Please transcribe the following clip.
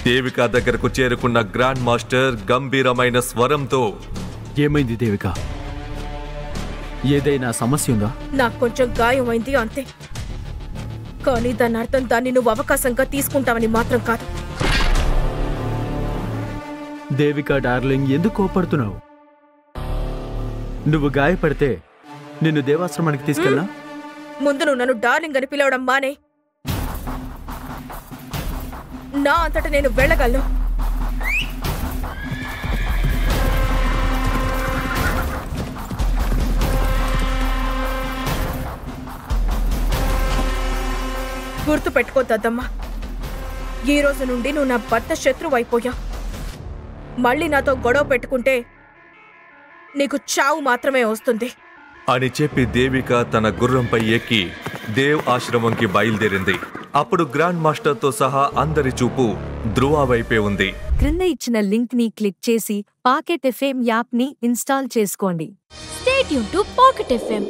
దేవిక దగ్గరకు చేరుకున్న grand master గంభీరమైన స్వరంతో, ఏమైంది దేవిక? ఏదైనా సమస్య ఉందా? నాకు కొంచెం గాయమైంది అంతే, కానీ దాని అర్థం దాన్ని నువ్వు అవకాశంగా తీసుకుంటావని మాత్రం కాదు. దేవిక డార్లింగ్, ఎందుకు కోపడుతున్నావు? నువ్వు గాయపడితే నిన్ను దేవాశ్రమానికి తీసుకెళ్ళా? ముందు నువ్వు నన్ను డార్లింగ్ అని పిలవడం మానే. నా అంతటా నేను వెళ్ళగలను. గుర్తు పెట్టుకోద్దమ్మా, ఈ రోజు నుండి నువ్వు నా భర్త శత్రువు అయిపోయా. మళ్ళీ నాతో గొడవ పెట్టుకుంటే నీకు చావు మాత్రమే వస్తుంది అని చెప్పి దేవిక తన గుర్రంపై ఎక్కి దేవ్ ఆశ్రమంకి బయలుదేరింది. అప్పుడు గ్రాండ్ మాస్టర్తో సహా అందరి చూపు ధ్రువ వైపే ఉంది. క్రింద ఇచ్చిన లింక్ ని క్లిక్ చేసి పాకెట్ ఎఫ్ఎం యాప్ ని ఇన్స్టాల్ చేసుకోండి. Stay tuned to Pocket FM.